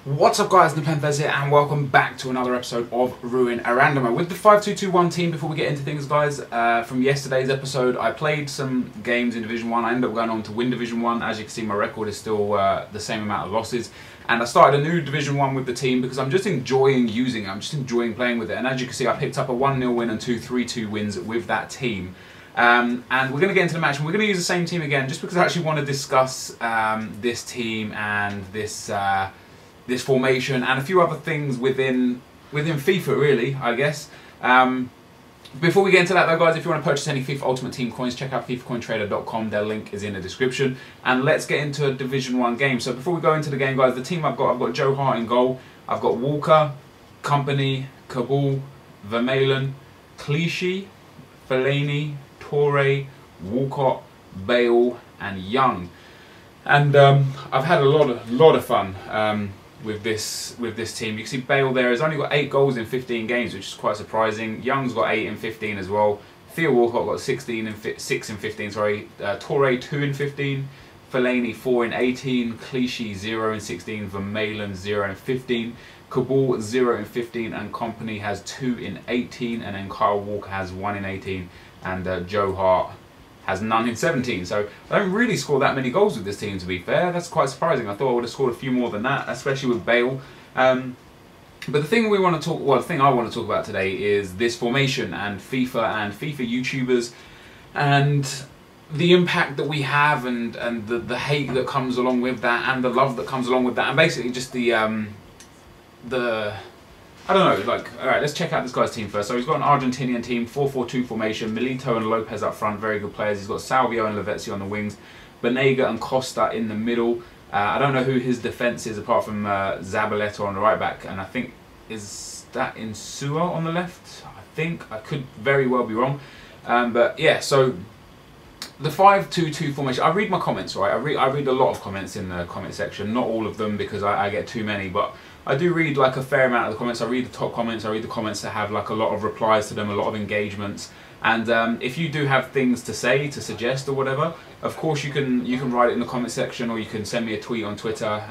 What's up guys, NepentheZ here and welcome back to another episode of Ruin a Randomer. With the 5-2-2-1 team, before we get into things guys, from yesterday's episode I played some games in Division 1, I ended up going on to win Division 1, as you can see my record is still the same amount of losses. And I started a new Division 1 with the team because I'm just enjoying using it, I'm just enjoying playing with it. And as you can see I picked up a 1-0 win and two 3-2 wins with that team. And we're going to get into the match and we're going to use the same team again just because I actually want to discuss this team and this formation and a few other things within FIFA really, I guess. Before we get into that though guys, if you want to purchase any FIFA Ultimate Team coins, check out FIFACoinTrader.com, their link is in the description. And let's get into a Division 1 game. So before we go into the game guys, the team I've got Joe Hart in goal, I've got Walker, Company, Kabul, Vermaelen, Clichy, Fellaini, Torre, Walcott, Bale and Young. And I've had a lot of fun with this team. You can see Bale there has only got 8 goals in 15 games, which is quite surprising. Young's got 8 in 15 as well. Theo Walcott got 6 in 15. Sorry, Torre 2 in 15. Fellaini 4 in 18. Clichy 0 in 16. Vermaelen 0 in 15. Kabul 0 in 15, and Company has 2 in 18, and then Kyle Walker has 1 in 18, and Joe Hart has none in 17. So I don't really score that many goals with this team, to be fair. That's quite surprising. I thought I would have scored a few more than that, especially with Bale. But the thing I want to talk about today is this formation and FIFA YouTubers and the impact that we have and the hate that comes along with that and the love that comes along with that, and basically just I don't know, like, alright, let's check out this guy's team first. So he's got an Argentinian team, 4-4-2 formation, Milito and Lopez up front, very good players. He's got Salvio and Lavezzi on the wings, Banega and Costa in the middle. I don't know who his defence is apart from Zabaleta on the right back, and I think, is that Insua on the left? I think, I could very well be wrong. But yeah, so the 5-2-2 formation, I read my comments, right? I read a lot of comments in the comment section, not all of them because I get too many, but I do read like a fair amount of the comments. I read the top comments, I read the comments that have like a lot of replies to them, a lot of engagements. And if you do have things to say, to suggest or whatever, of course you can write it in the comment section, or you can send me a tweet on Twitter.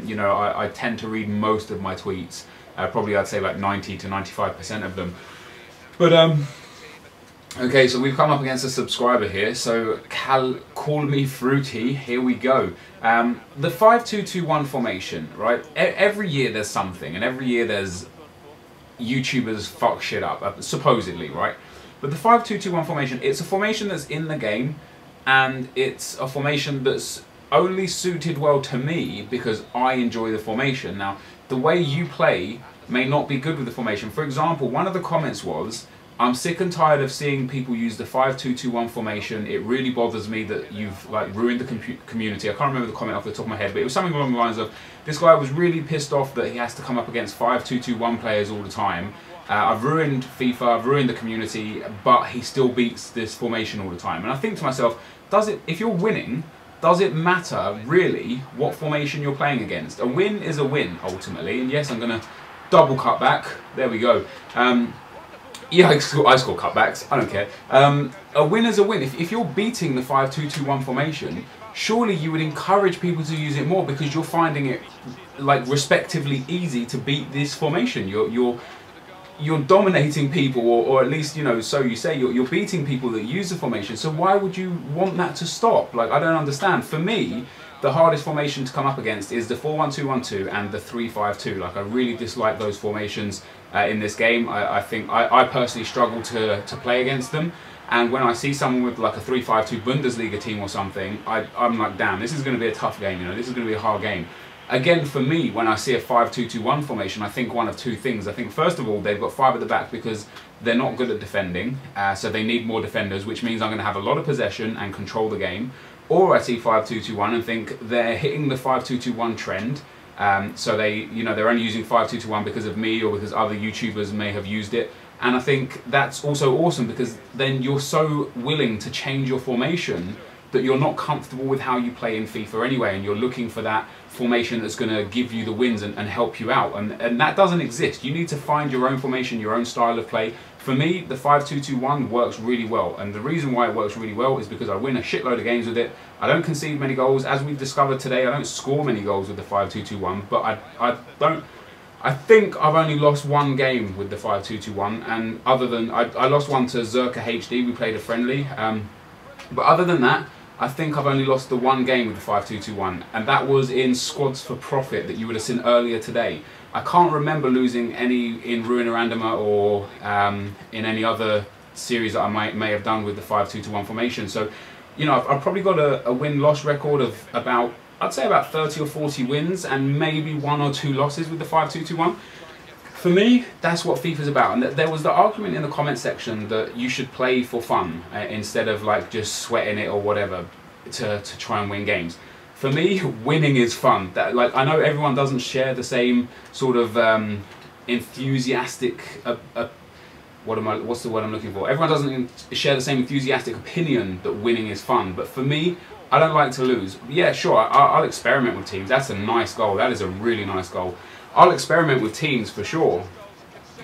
You know, I tend to read most of my tweets, probably I'd say like 90 to 95% of them. But okay, so we've come up against a subscriber here, so call me fruity, here we go. The 5-2-2-1 formation, right? Every year there's something, and every year there's YouTubers fuck shit up, supposedly, right? But the 5-2-2-1 formation, it's a formation that's in the game, and it's a formation that's only suited well to me because I enjoy the formation. Now, the way you play may not be good with the formation. For example, one of the comments was, I'm sick and tired of seeing people use the 5-2-2-1 formation. It really bothers me that you've like ruined the community. I can't remember the comment off the top of my head, but it was something along the lines of, this guy was really pissed off that he has to come up against 5-2-2-1 players all the time. I've ruined FIFA, I've ruined the community, but he still beats this formation all the time. And I think to myself, if you're winning, does it matter really what formation you're playing against? A win is a win ultimately, and yes, I'm gonna double cut back. There we go. Yeah, I score cutbacks, I don't care. A win is a win. If you're beating the 5-2-2-1 formation, surely you would encourage people to use it more because you're finding it like respectively easy to beat this formation. You're dominating people, or at least, you know, so you say, you're beating people that use the formation. So why would you want that to stop? Like, I don't understand. For me, the hardest formation to come up against is the 4-1-2-1-2 and the 3-5-2. Like, I really dislike those formations in this game. I think I personally struggle to play against them. And when I see someone with like a 3-5-2 Bundesliga team or something, I'm like, damn, this is going to be a tough game. You know, this is going to be a hard game. Again, for me, when I see a 5-2-2-1 formation, I think one of two things. I think, first of all, they've got 5 at the back because they're not good at defending, so they need more defenders, which means I'm going to have a lot of possession and control the game. Or I see 5-2-2-1 and think they're hitting the 5-2-2-1 trend, so they're only using 5-2-2-1 because of me or because other YouTubers may have used it. And I think that's also awesome because then you're so willing to change your formation that you're not comfortable with how you play in FIFA anyway, and you're looking for that formation that's going to give you the wins and help you out, and that doesn't exist. You need to find your own formation, your own style of play. For me, the 5-2-2-1 works really well, and the reason why it works really well is because I win a shitload of games with it. I don't concede many goals. As we've discovered today, I don't score many goals with the 5-2-2-1, but I think I've only lost one game with the 5-2-2-1, and other than I lost one to Zerka HD, we played a friendly, but other than that, I think I've only lost the one game with the 5-2-2-1, and that was in Squads for Profit that you would have seen earlier today. I can't remember losing any in Ruin Arandama or in any other series that I may have done with the 5-2-2-1 formation. So, you know, I've probably got a win-loss record of about, I'd say about 30 or 40 wins and maybe 1 or 2 losses with the 5-2-2-1. For me, that's what FIFA's about. And there was the argument in the comment section that you should play for fun instead of like just sweating it or whatever to try and win games. For me, winning is fun. Like, I know everyone doesn't share the same sort of enthusiastic, what's the word I'm looking for? Everyone doesn't share the same enthusiastic opinion that winning is fun. But for me, I don't like to lose. Yeah, sure, I'll experiment with teams. That's a nice goal. That is a really nice goal. I'll experiment with teams for sure.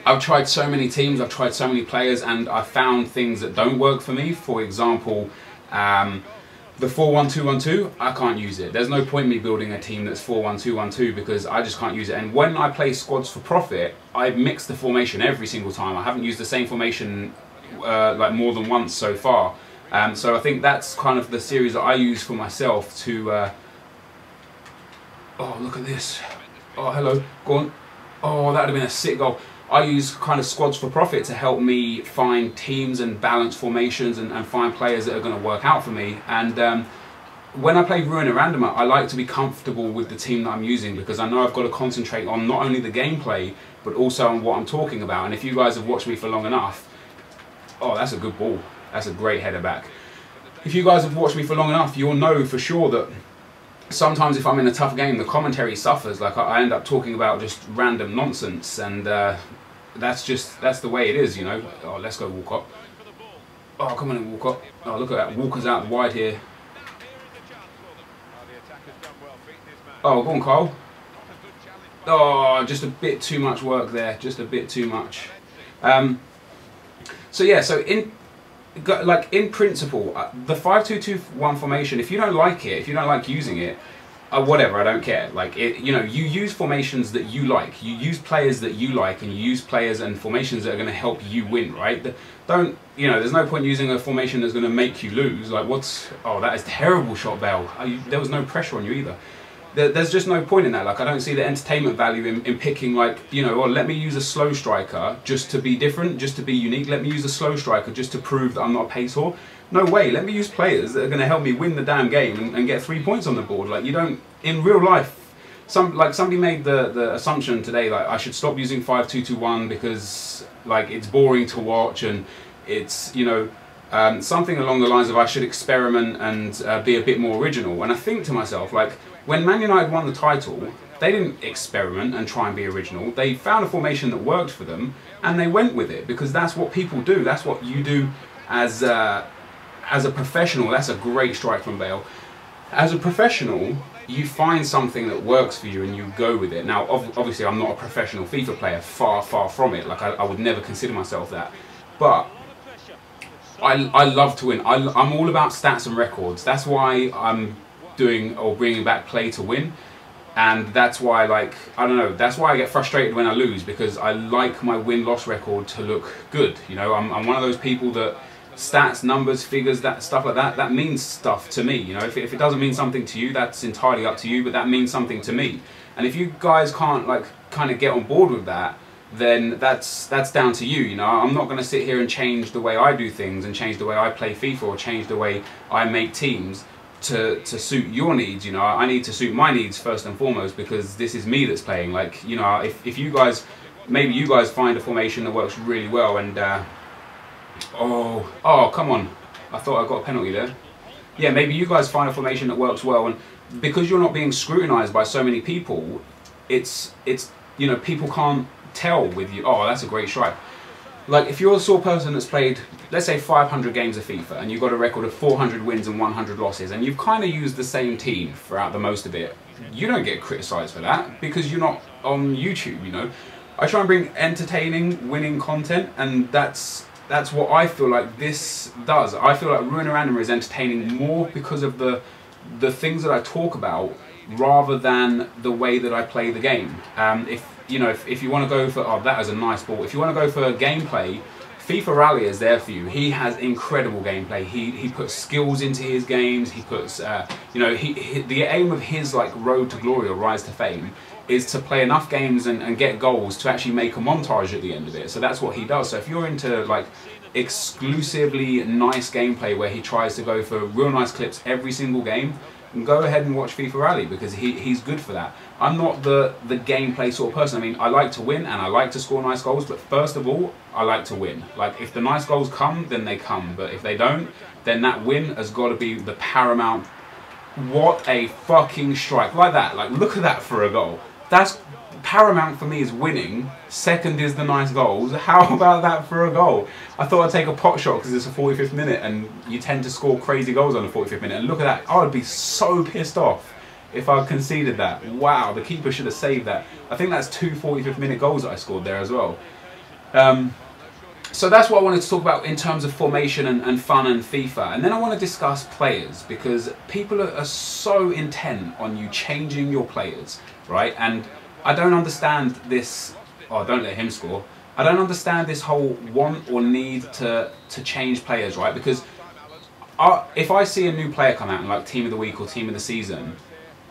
I've tried so many teams, I've tried so many players, and I've found things that don't work for me. For example, the 4-1-2-1-2, I can't use it. There's no point in me building a team that's 4-1-2-1-2 because I just can't use it. And when I play Squads for Profit, I mix the formation every single time. I haven't used the same formation like more than once so far. So I think that's kind of the series that I use for myself to... oh, look at this. Oh, hello. Go on. Oh, that would have been a sick goal. I use kind of Squads for Profit to help me find teams and balance formations and find players that are going to work out for me. And when I play Ruin Arandama, I like to be comfortable with the team that I'm using because I know I've got to concentrate on not only the gameplay, but also on what I'm talking about. And if you guys have watched me for long enough... Oh, that's a good ball. That's a great header back. If you guys have watched me for long enough, you'll know for sure that sometimes if I'm in a tough game, the commentary suffers. Like I end up talking about just random nonsense, and that's the way it is, you know. Oh, let's go Walcott. Oh, come on, Walcott. Oh, look at that. Walker's out wide here. Oh, go on, Cole. Oh, just a bit too much work there. Just a bit too much. So yeah, so in principle, the 5-2-2-1 formation, if you don't like it, if you don't like using it, whatever, I don't care. Like, you know, you use formations that you like, you use players that you like, and you use players and formations that are going to help you win, right? Don't, you know, there's no point using a formation that's going to make you lose. Like, oh, that is terrible shot, Bell. There was no pressure on you either. There's just no point in that. Like, I don't see the entertainment value in picking, like, you know, well, let me use a slow striker just to be different, just to be unique. Let me use a slow striker just to prove that I'm not a pace whore. No way. Let me use players that are going to help me win the damn game and get 3 points on the board. Like, you don't, in real life, somebody made the assumption today, like, I should stop using 5-2-2-1 because, like, it's boring to watch and it's, you know, something along the lines of I should experiment and be a bit more original. And I think to myself, like, when Man United won the title, they didn't experiment and try and be original. They found a formation that worked for them, and they went with it because that's what people do. That's what you do as a professional. That's a great strike from Bale. As a professional, you find something that works for you and you go with it. Now, obviously, I'm not a professional FIFA player. Far, far from it. Like, I would never consider myself that. But I love to win. I'm all about stats and records. That's why I'm doing or bringing back play to win, and that's why, like, I don't know, that's why I get frustrated when I lose, because I like my win-loss record to look good. You know, I'm one of those people that stats, numbers, figures, that stuff like that means stuff to me. You know, if it doesn't mean something to you, that's entirely up to you, but that means something to me. And if you guys can't, like, kind of get on board with that, then that's down to you. You know, I'm not going to sit here and change the way I do things and change the way I play FIFA or change the way I make teams to suit your needs. You know, I need to suit my needs first and foremost, because this is me that's playing. Like, you know, if you guys, maybe you guys find a formation that works really well and oh come on, I thought I got a penalty there. Yeah, maybe you guys find a formation that works well, and because you're not being scrutinized by so many people, it's you know, people can't tell with you, oh, that's a great strike. Like, if you're the sort of person that's played, let's say, 500 games of FIFA, and you've got a record of 400 wins and 100 losses, and you've kind of used the same team throughout the most of it, you don't get criticised for that, because you're not on YouTube, you know. I try and bring entertaining, winning content, and that's what I feel like this does. I feel like Ruin Random is entertaining more because of the things that I talk about, rather than the way that I play the game. If you know, if you want to go for, oh, that is a nice ball. If you want to go for gameplay, FIFA Rally is there for you. He has incredible gameplay. He puts skills into his games. He puts, you know, the aim of his like road to glory or rise to fame is to play enough games and get goals to actually make a montage at the end of it. So that's what he does. So if you're into like exclusively nice gameplay where he tries to go for real nice clips every single game, go ahead and watch FIFA Rally, because he's good for that. I'm not the gameplay sort of person. I mean, I like to win and I like to score nice goals, but first of all, I like to win. Like, if the nice goals come, then they come. But if they don't, then that win has got to be the paramount. What a fucking strike. Like that. Like, look at that for a goal. That's paramount for me, is winning. Second is the nice goals. How about that for a goal? I thought I'd take a pot shot because it's a 45th minute and you tend to score crazy goals on the 45th minute. And look at that. I would be so pissed off if I conceded that. Wow, the keeper should have saved that. I think that's 2 45th minute goals that I scored there as well. So that's what I wanted to talk about in terms of formation and fun and FIFA. And then I want to discuss players, because people are so intent on you changing your players, right? And I don't understand this. Oh, don't let him score. I don't understand this whole want or need to change players, right? Because if I see a new player come out in like Team of the Week or Team of the Season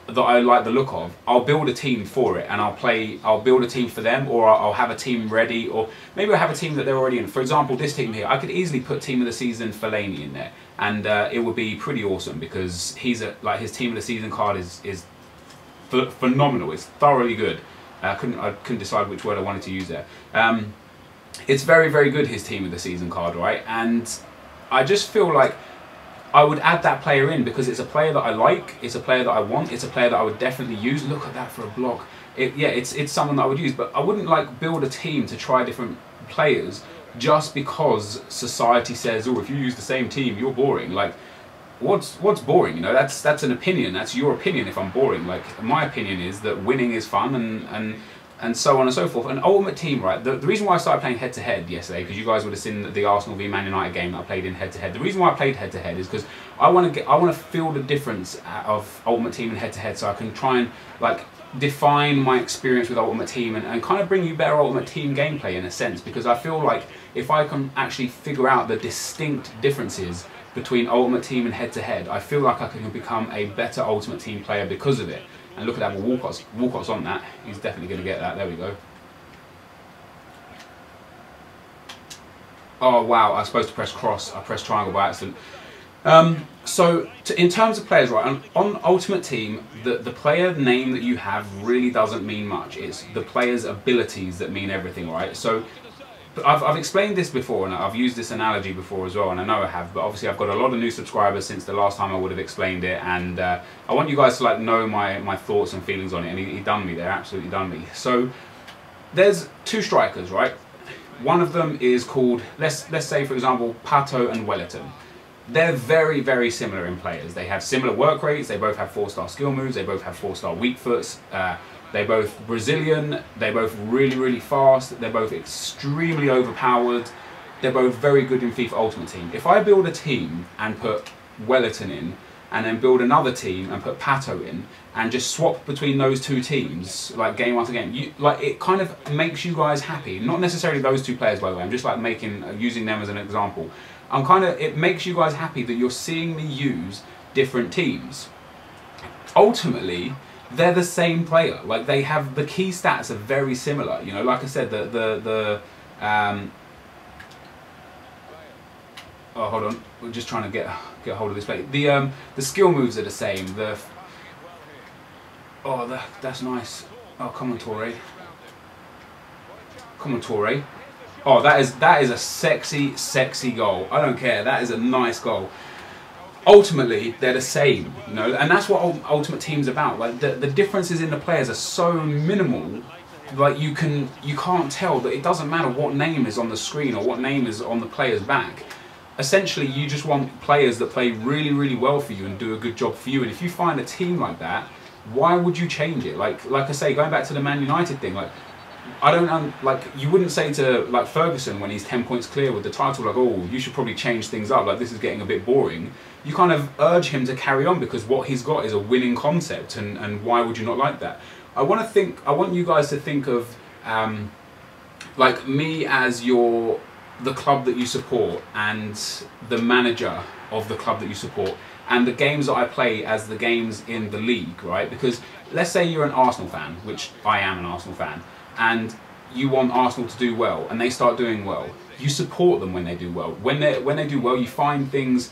that I like the look of, I'll build a team for it, and I'll build a team for them, or I'll have a team ready, or maybe I have a team that they're already in. For example, this team here, I could easily put Team of the Season Fellaini in there, and it would be pretty awesome, because like his Team of the Season card is phenomenal. It's thoroughly good. I couldn't decide which word I wanted to use there. It's very, very good, his Team of the Season card, right? And I just feel like I would add that player in because it's a player that I like, it's a player that I want, it's a player that I would definitely use. Look at that for a block. Yeah, it's someone that I would use, but I wouldn't like build a team to try different players just because society says, oh, if you use the same team, you're boring. Like, what's boring? You know, that's an opinion. That's your opinion if I'm boring. Like, my opinion is that winning is fun and so on and so forth. An Ultimate Team, right? The reason why I started playing head-to-head yesterday, because you guys would have seen the Arsenal v Man United game that I played in head-to-head. The reason why I played head-to-head is because I want to feel the difference of Ultimate Team and head-to-head, so I can try and like define my experience with Ultimate Team and kind of bring you better Ultimate Team gameplay in a sense, because I feel like if I can actually figure out the distinct differences between Ultimate Team and head-to-head, I feel like I can become a better Ultimate Team player because of it. And look at that, well, Walcott's on that. He's definitely going to get that. There we go. Oh, wow, I was supposed to press cross. I pressed triangle by accident. So, in terms of players, right, on Ultimate Team, the player name that you have really doesn't mean much. It's the player's abilities that mean everything, right? So, I've explained this before, and I've used this analogy before as well, and I know I have, but obviously I've got a lot of new subscribers since the last time I would have explained it, and I want you guys to like know my thoughts and feelings on it, and he done me there, absolutely done me. So there's two strikers, right? One of them is called, let's say for example, Pato and Wellington. They're very, very similar in players. They have similar work rates, they both have 4-star skill moves, they both have 4-star weak foots, they're both Brazilian, they're both really, really fast, they're both extremely overpowered, they're both very good in FIFA Ultimate Team. If I build a team and put Wellington in, and then build another team and put Pato in, and just swap between those two teams, like game after game, like it kind of makes you guys happy. Not necessarily those two players, by the way, I'm just like using them as an example. It makes you guys happy that you're seeing me use different teams. Ultimately, they're the same player. Like, they have, the key stats are very similar. You know, like I said, oh, hold on, we're just trying to get hold of this play. The skill moves are the same. That's nice. Oh, come on, Torre. Come on, Torre. Oh, that is a sexy, sexy goal. I don't care. That is a nice goal. Ultimately, they're the same, you know, and that's what Ultimate Team's about. Like, the differences in the players are so minimal, like you can't tell that it doesn't matter what name is on the screen or what name is on the player's back. Essentially, you just want players that play really, really well for you and do a good job for you. And if you find a team like that, why would you change it? Like I say, going back to the Man United thing, like I don't like, you wouldn't say to like Ferguson when he's 10 points clear with the title, like, oh, you should probably change things up, like this is getting a bit boring. You kind of urge him to carry on because what he's got is a winning concept, and why would you not like that? I want you guys to think of like me as the club that you support and the manager of the club that you support, and the games that I play as the games in the league, right? Because let's say you're an Arsenal fan, which I am an Arsenal fan, and you want Arsenal to do well, and they start doing well. You support them when they do well. When they do well, you find things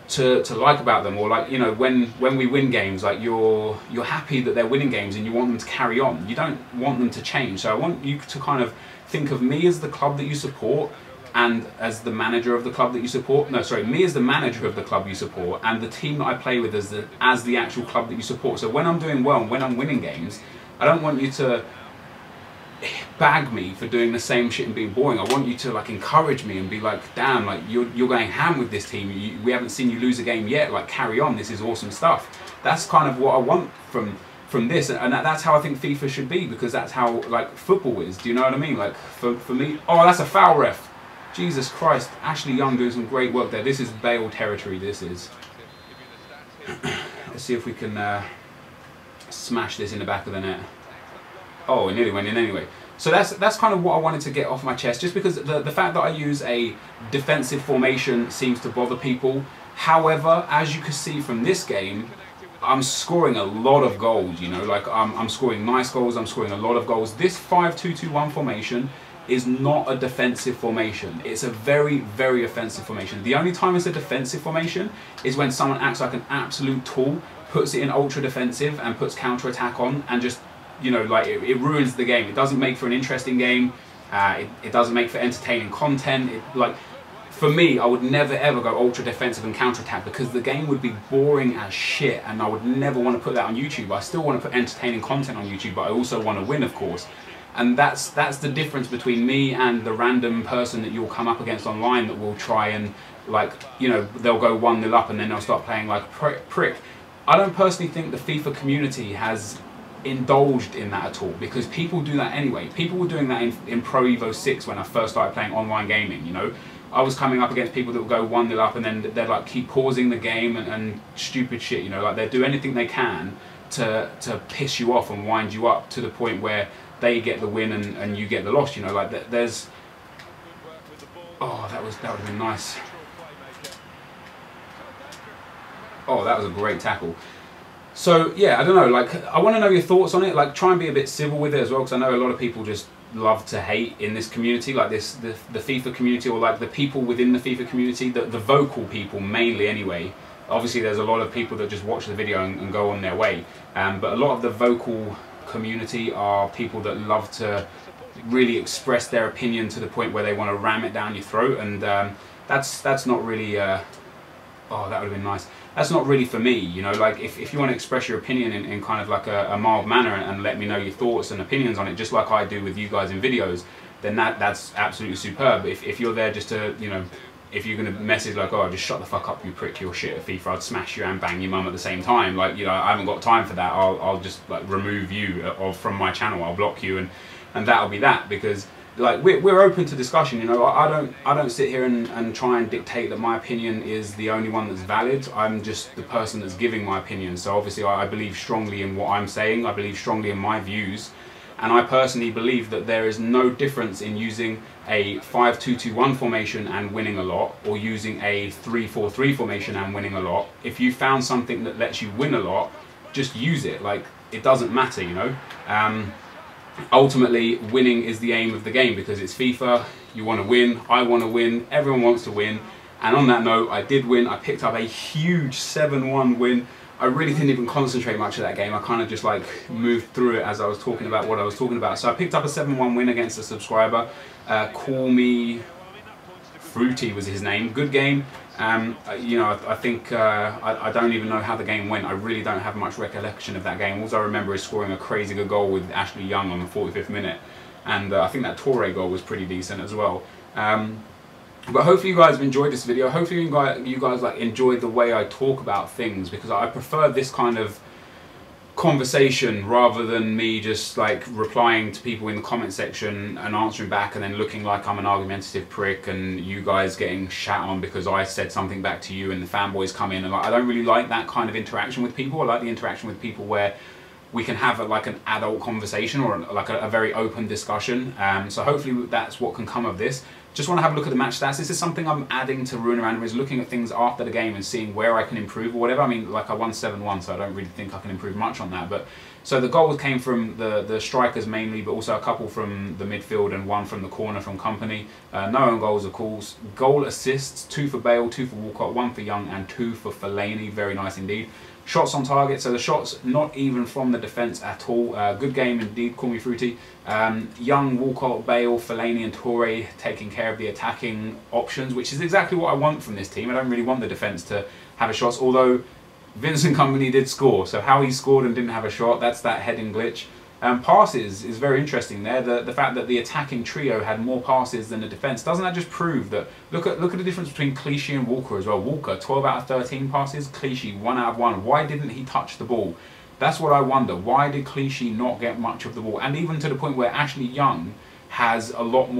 to like about them, or like, you know, when we win games, like you're happy that they're winning games and you want them to carry on. You don't want them to change. So I want you to kind of think of me as the club that you support, and as the manager of the club that you support. No, sorry, me as the manager of the club you support, and the team that I play with as the actual club that you support. So when I'm doing well and when I'm winning games, I don't want you to bag me for doing the same shit and being boring. I want you to like encourage me and be like, damn, like you're going ham with this team. We haven't seen you lose a game yet. Like, carry on. This is awesome stuff. That's kind of what I want from this, and that's how I think FIFA should be, because that's how like football is. Do you know what I mean? Like for me, oh, that's a foul, ref. Jesus Christ, Ashley Young doing some great work there. This is Bale territory, this is. Let's see if we can smash this in the back of the net. Oh, it nearly went in anyway. So that's kind of what I wanted to get off my chest, just because the fact that I use a defensive formation seems to bother people. However, as you can see from this game, I'm scoring a lot of goals, you know, like I'm scoring nice goals, I'm scoring a lot of goals. This 5-2-2-1 formation is not a defensive formation. It's a very, very offensive formation. The only time it's a defensive formation is when someone acts like an absolute tool, puts it in ultra defensive and puts counter attack on, and just, you know, like it ruins the game. It doesn't make for an interesting game. It doesn't make for entertaining content. Like, for me, I would never ever go ultra defensive and counter attack, because the game would be boring as shit, and I would never want to put that on YouTube. I still want to put entertaining content on YouTube, but I also want to win, of course. And that's the difference between me and the random person that you'll come up against online that will try and, like, you know, they'll go 1-0 up and then they'll start playing like prick. I don't personally think the FIFA community has indulged in that at all, because people do that anyway. People were doing that in Pro Evo 6 when I first started playing online gaming, you know. I was coming up against people that would go 1-0 up and then they'd like keep pausing the game and stupid shit, you know, like they'd do anything they can to piss you off and wind you up to the point where they get the win and you get the loss, you know, like there's... Oh, that would have been nice. Oh, that was a great tackle. So, yeah, I don't know, like, I want to know your thoughts on it. Like, try and be a bit civil with it as well, because I know a lot of people just love to hate in this community, like the FIFA community, or like the people within the FIFA community, the vocal people mainly anyway. Obviously, there's a lot of people that just watch the video and go on their way. But a lot of the vocal community are people that love to really express their opinion to the point where they want to ram it down your throat, and that's not really oh, that would have been nice. That's not really for me, you know. Like, if you want to express your opinion in kind of like a mild manner and let me know your thoughts and opinions on it, just like I do with you guys in videos, then that's absolutely superb. If you're there just to, you know, if you're going to message like, oh, just shut the fuck up, you prick, your shit at FIFA, I'd smash you and bang your mum at the same time, like, you know, I haven't got time for that. I'll just like remove you from my channel. I'll block you, and that'll be that, because like we're open to discussion, you know. I don't sit here and try and dictate that my opinion is the only one that's valid. I'm just the person that's giving my opinion. So obviously I believe strongly in what I'm saying. I believe strongly in my views. And I personally believe that there is no difference in using a 5-2-2-1 formation and winning a lot, or using a 3-4-3 formation and winning a lot. If you found something that lets you win a lot, just use it. Like, it doesn't matter, you know. Ultimately, winning is the aim of the game, because it's FIFA. You want to win, I want to win, everyone wants to win. And on that note, I did win. I picked up a huge 7-1 win. I really didn't even concentrate much of that game. I kind of just like moved through it as I was talking about what I was talking about. So I picked up a 7-1 win against a subscriber. Call me Fruity was his name. Good game. You know, I think I don't even know how the game went. I really don't have much recollection of that game. All I remember is scoring a crazy good goal with Ashley Young on the 45th minute, and I think that Toure goal was pretty decent as well. But hopefully you guys have enjoyed this video. Hopefully you guys like enjoyed the way I talk about things, because I prefer this kind of conversation rather than me just like replying to people in the comment section and answering back and then looking like I'm an argumentative prick and you guys getting shat on because I said something back to you and the fanboys come in, and like, I don't really like that kind of interaction with people. I like the interaction with people where we can have like an adult conversation or like a very open discussion. So hopefully that's what can come of this. Just want to have a look at the match stats. This is something I'm adding to Ruin Random, is looking at things after the game and seeing where I can improve or whatever. I mean, like I won 7-1, so I don't really think I can improve much on that. But so the goals came from the strikers mainly, but also a couple from the midfield and one from the corner from Company. No own goals, of course. Goal assists, 2 for Bale, 2 for Walcott, 1 for Young and 2 for Fellaini. Very nice indeed. Shots on target, so the shots not even from the defence at all. Good game indeed, call me fruity. Young, Walcott, Bale, Fellaini and Toure taking care of the attacking options, which is exactly what I want from this team. I don't really want the defence to have a shot, although Vincent Kompany did score, so how he scored and didn't have a shot, that's that heading glitch. Passes is very interesting there. The fact that the attacking trio had more passes than the defence, doesn't that just prove that, look at the difference between Clichy and Walker as well. Walker 12 out of 13 passes, Clichy 1 out of 1. Why didn't he touch the ball? That's what I wonder. Why did Clichy not get much of the ball? And even to the point where Ashley Young has a lot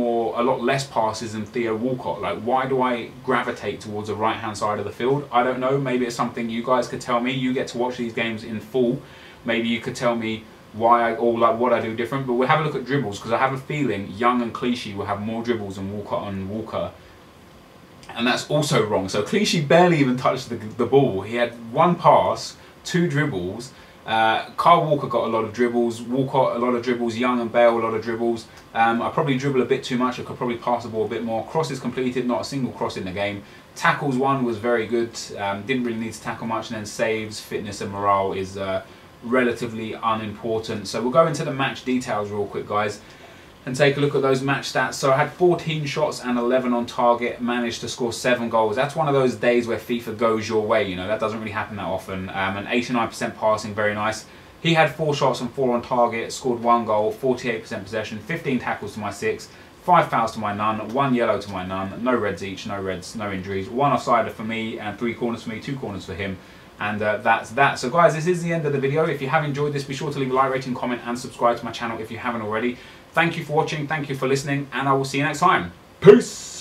less passes than Theo Walcott. Like, why do I gravitate towards the right hand side of the field? I don't know. Maybe it's something you guys could tell me. You get to watch these games in full. Maybe you could tell me why what I do different. But we'll have a look at dribbles, because I have a feeling Young and Clichy will have more dribbles than Walcott and Walker, and that's also wrong. So Clichy barely even touched the ball. He had 1 pass, 2 dribbles. Kyle Walker got a lot of dribbles, Walcott a lot of dribbles, Young and Bale a lot of dribbles. I probably dribble a bit too much. I could probably pass the ball a bit more. Crosses completed, not a single cross in the game. Tackles 1 was very good, didn't really need to tackle much, and then saves, fitness and morale is relatively unimportant. So we'll go into the match details real quick, guys, and take a look at those match stats. So I had 14 shots and 11 on target, managed to score 7 goals. That's one of those days where FIFA goes your way, you know, that doesn't really happen that often. And 89% passing, very nice. He had 4 shots and 4 on target, scored 1 goal, 48% possession, 15 tackles to my 6, 5 fouls to my none, 1 yellow to my none, no reds each, no reds, no injuries, 1 offsider for me and 3 corners for me, 2 corners for him. And that's that. So guys, this is the end of the video. If you have enjoyed this, be sure to leave a like, rating, comment and subscribe to my channel if you haven't already. Thank you for watching, thank you for listening, and I will see you next time. Peace!